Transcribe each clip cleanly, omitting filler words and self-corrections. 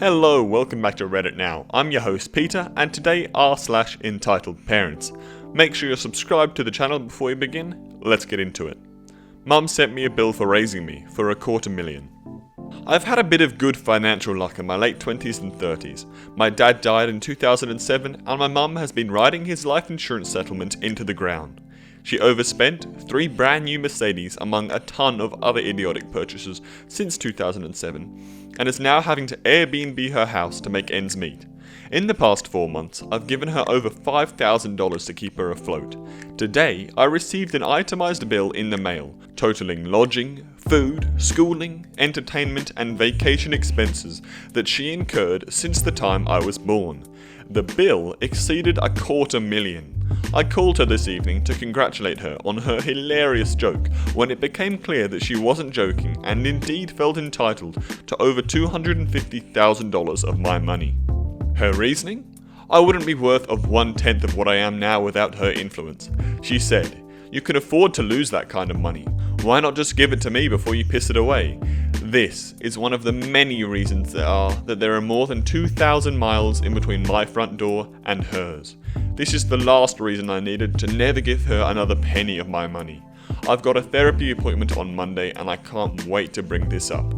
Hello, welcome back to Reddit Now. I'm your host Peter, and today r/EntitledParents. Make sure you're subscribed to the channel before we begin. Let's get into it. Mum sent me a bill for raising me for $250,000. I've had a bit of good financial luck in my late 20s and 30s. My dad died in 2007 and my mum has been riding his life insurance settlement into the ground. She overspent 3 brand new Mercedes among a ton of other idiotic purchases since 2007 and is now having to Airbnb her house to make ends meet. In the past 4 months, I've given her over $5,000 to keep her afloat. Today, I received an itemized bill in the mail, totaling lodging, food, schooling, entertainment and vacation expenses that she incurred since the time I was born. The bill exceeded $250,000. I called her this evening to congratulate her on her hilarious joke when it became clear that she wasn't joking and indeed felt entitled to over $250,000 of my money. Her reasoning? I wouldn't be worth of 1/10 of what I am now without her influence. She said, "You can afford to lose that kind of money. Why not just give it to me before you piss it away?" This is one of the many reasons there are more than 2,000 miles in between my front door and hers. This is the last reason I needed to never give her another penny of my money. I've got a therapy appointment on Monday and I can't wait to bring this up.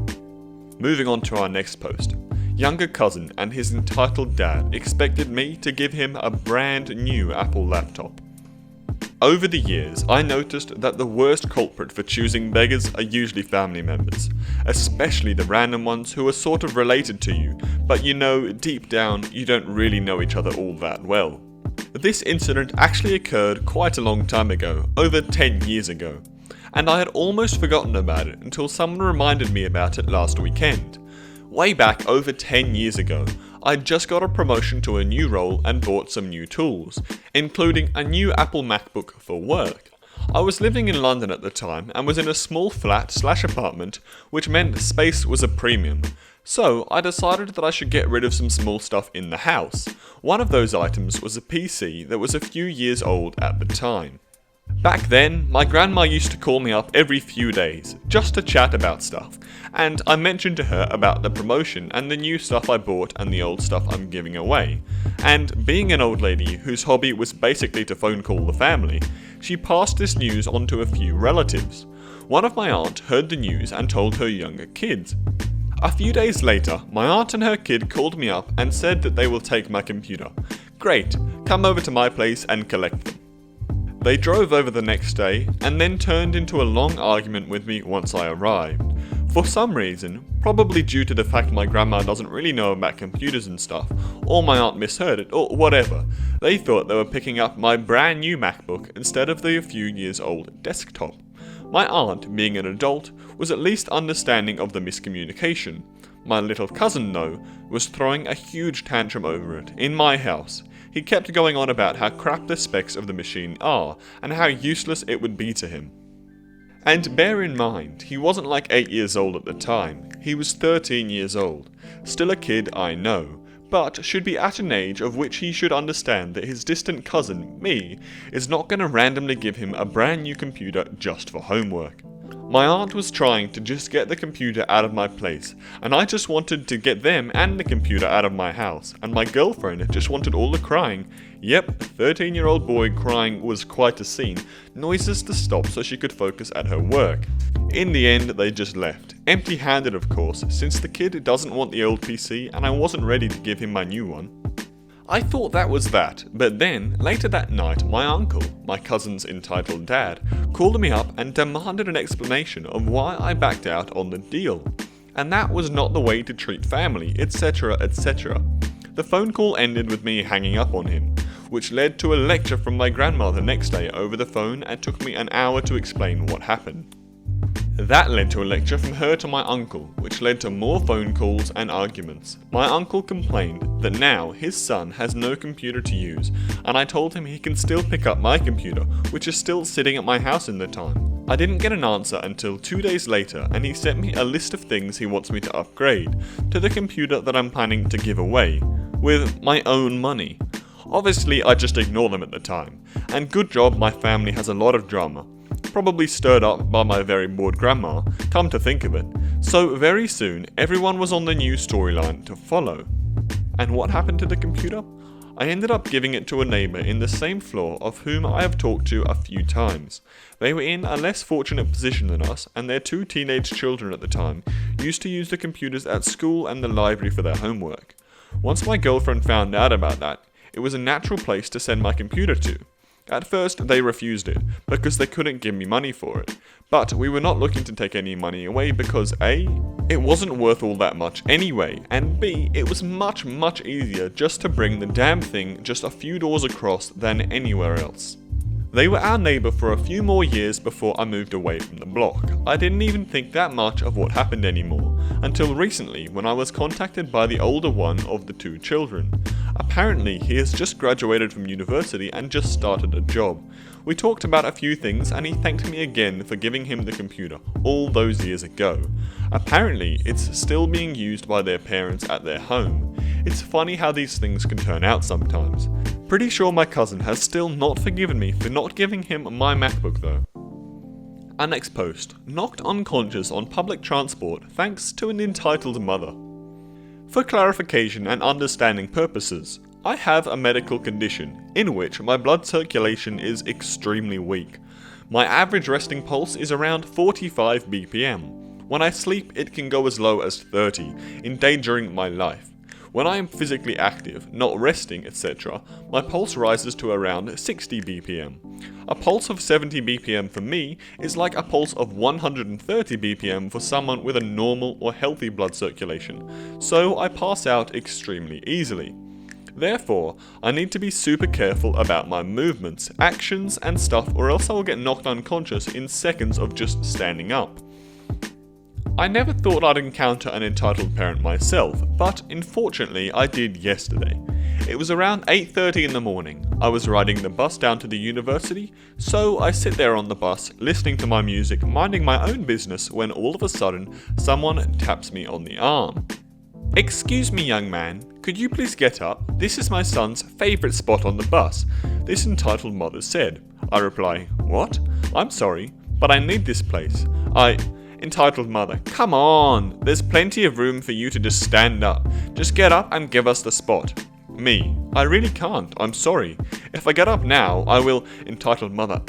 Moving on to our next post. Younger cousin and his entitled dad expected me to give him a brand new Apple laptop. Over the years, I noticed that the worst culprit for choosing beggars are usually family members, especially the random ones who are sort of related to you, but you know, deep down, you don't really know each other all that well. This incident actually occurred quite a long time ago, over 10 years ago, and I had almost forgotten about it until someone reminded me about it last weekend. Way back over 10 years ago, I just got a promotion to a new role and bought some new tools, including a new Apple MacBook for work. I was living in London at the time and was in a small flat/apartment, which meant space was a premium. So I decided that I should get rid of some small stuff in the house. One of those items was a PC that was a few years old at the time. Back then, my grandma used to call me up every few days, just to chat about stuff, and I mentioned to her about the promotion and the new stuff I bought and the old stuff I'm giving away. And being an old lady whose hobby was basically to phone call the family, she passed this news on to a few relatives. One of my aunt heard the news and told her younger kids. A few days later, my aunt and her kid called me up and said that they will take my computer. Great, come over to my place and collect them. They drove over the next day and then turned into a long argument with me once I arrived. For some reason, probably due to the fact my grandma doesn't really know about computers and stuff, or my aunt misheard it, or whatever, they thought they were picking up my brand new MacBook instead of the few years old desktop. My aunt, being an adult, was at least understanding of the miscommunication. My little cousin, though, was throwing a huge tantrum over it, in my house. He kept going on about how crap the specs of the machine are, and how useless it would be to him. And bear in mind, he wasn't like 8 years old at the time, he was 13 years old. Still a kid, I know, but should be at an age of which he should understand that his distant cousin, me, is not going to randomly give him a brand new computer just for homework. My aunt was trying to just get the computer out of my place, and I just wanted to get them and the computer out of my house, and my girlfriend just wanted all the crying. Yep, a 13-year-old boy crying was quite a scene, noises to stop so she could focus at her work. In the end, they just left, empty-handed of course, since the kid doesn't want the old PC and I wasn't ready to give him my new one. I thought that was that, but then, later that night, my uncle, my cousin's entitled dad, called me up and demanded an explanation of why I backed out on the deal. And that was not the way to treat family, etc, etc. The phone call ended with me hanging up on him, which led to a lecture from my grandma the next day over the phone and took me an hour to explain what happened. That led to a lecture from her to my uncle, which led to more phone calls and arguments. My uncle complained that now his son has no computer to use, and I told him he can still pick up my computer, which is still sitting at my house in the time. I didn't get an answer until 2 days later, and he sent me a list of things he wants me to upgrade to the computer that I'm planning to give away, with my own money. Obviously, I just ignored them at the time, and good job my family has a lot of drama. probably stirred up by my very bored grandma, come to think of it. So very soon, everyone was on the new storyline to follow. And what happened to the computer? I ended up giving it to a neighbour in the same floor of whom I have talked to a few times. They were in a less fortunate position than us, and their 2 teenage children at the time used to use the computers at school and the library for their homework. Once my girlfriend found out about that, it was a natural place to send my computer to. At first, they refused it, because they couldn't give me money for it. But we were not looking to take any money away because A, it wasn't worth all that much anyway, and B, it was much easier just to bring the damn thing just a few doors across than anywhere else. They were our neighbour for a few more years before I moved away from the block. I didn't even think that much of what happened anymore, until recently when I was contacted by the older one of the 2 children. Apparently he has just graduated from university and just started a job. We talked about a few things and he thanked me again for giving him the computer all those years ago. Apparently it's still being used by their parents at their home. It's funny how these things can turn out sometimes. Pretty sure my cousin has still not forgiven me for not giving him my MacBook though. Our next post, knocked unconscious on public transport thanks to an entitled mother. For clarification and understanding purposes, I have a medical condition in which my blood circulation is extremely weak. My average resting pulse is around 45 BPM. When I sleep it can go as low as 30, endangering my life. When I am physically active, not resting, etc., my pulse rises to around 60 BPM. A pulse of 70 BPM for me is like a pulse of 130 BPM for someone with a normal or healthy blood circulation, so I pass out extremely easily. Therefore, I need to be super careful about my movements, actions, and stuff, or else I will get knocked unconscious in seconds of just standing up. I never thought I'd encounter an entitled parent myself, but unfortunately I did yesterday. It was around 8:30 in the morning. I was riding the bus down to the university, so I sit there on the bus, listening to my music, minding my own business, when all of a sudden, someone taps me on the arm. "Excuse me, young man, could you please get up? This is my son's favourite spot on the bus," this entitled mother said. I reply, "What? I'm sorry, but I need this place. Entitled mother, "Come on, there's plenty of room for you to just stand up. Just get up and give us the spot." Me, "I really can't, I'm sorry. If I get up now, I will." Entitled mother,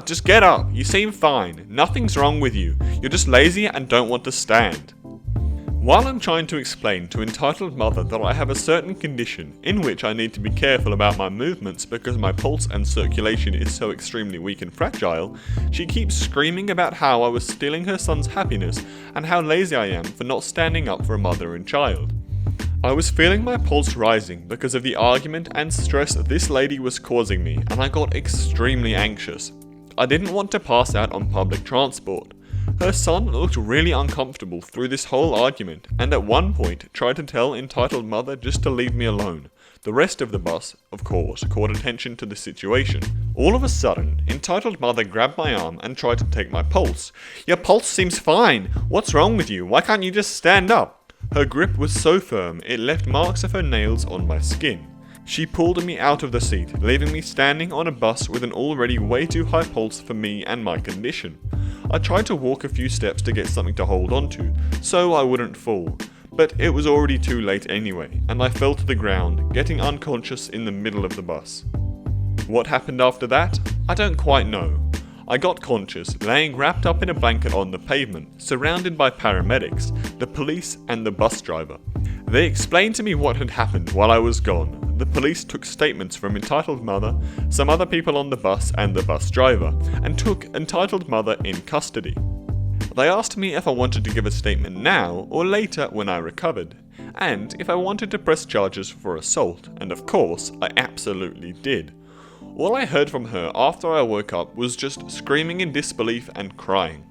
"Just get up, you seem fine. Nothing's wrong with you. You're just lazy and don't want to stand." While I'm trying to explain to entitled mother that I have a certain condition in which I need to be careful about my movements because my pulse and circulation is so extremely weak and fragile, she keeps screaming about how I was stealing her son's happiness and how lazy I am for not standing up for a mother and child. I was feeling my pulse rising because of the argument and stress this lady was causing me, and I got extremely anxious. I didn't want to pass out on public transport. Her son looked really uncomfortable through this whole argument, and at one point tried to tell entitled mother just to leave me alone. The rest of the bus, of course, caught attention to the situation. All of a sudden, entitled mother grabbed my arm and tried to take my pulse. "Your pulse seems fine. What's wrong with you? Why can't you just stand up?" Her grip was so firm it left marks of her nails on my skin. She pulled me out of the seat, leaving me standing on a bus with an already way too high pulse for me and my condition. I tried to walk a few steps to get something to hold on to, so I wouldn't fall, but it was already too late anyway, and I fell to the ground, getting unconscious in the middle of the bus. What happened after that? I don't quite know. I got conscious, laying wrapped up in a blanket on the pavement, surrounded by paramedics, the police, and the bus driver. They explained to me what had happened while I was gone. The police took statements from entitled mother, some other people on the bus, and the bus driver, and took entitled mother in custody. They asked me if I wanted to give a statement now or later when I recovered, and if I wanted to press charges for assault, and of course, I absolutely did. All I heard from her after I woke up was just screaming in disbelief and crying.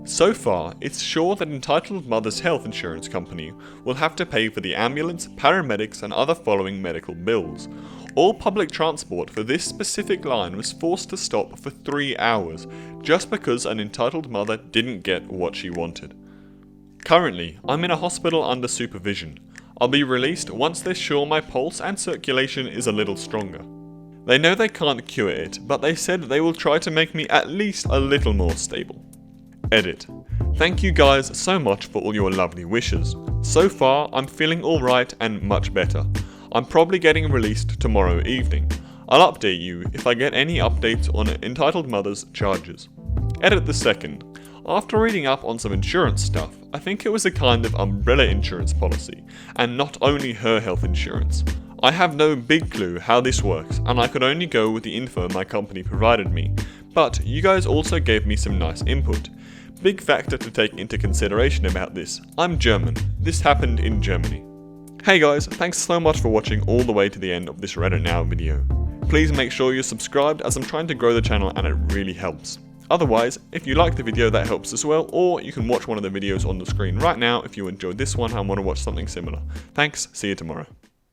So far, it's sure that entitled mother's health insurance company will have to pay for the ambulance, paramedics, and other following medical bills. All public transport for this specific line was forced to stop for 3 hours, just because an entitled mother didn't get what she wanted. Currently, I'm in a hospital under supervision. I'll be released once they're sure my pulse and circulation is a little stronger. They know they can't cure it, but they said they will try to make me at least a little more stable. Edit. Thank you guys so much for all your lovely wishes. So far, I'm feeling alright and much better. I'm probably getting released tomorrow evening. I'll update you if I get any updates on Entitled Mother's charges. Edit the second. After reading up on some insurance stuff, I think it was a kind of umbrella insurance policy, and not only her health insurance. I have no big clue how this works, and I could only go with the info my company provided me, but you guys also gave me some nice input. Big factor to take into consideration about this, I'm German. This happened in Germany. Hey guys, thanks so much for watching all the way to the end of this Reddit Now video. Please make sure you're subscribed as I'm trying to grow the channel and it really helps. Otherwise, if you like the video that helps as well, or you can watch one of the videos on the screen right now if you enjoyed this one and want to watch something similar. Thanks, see you tomorrow.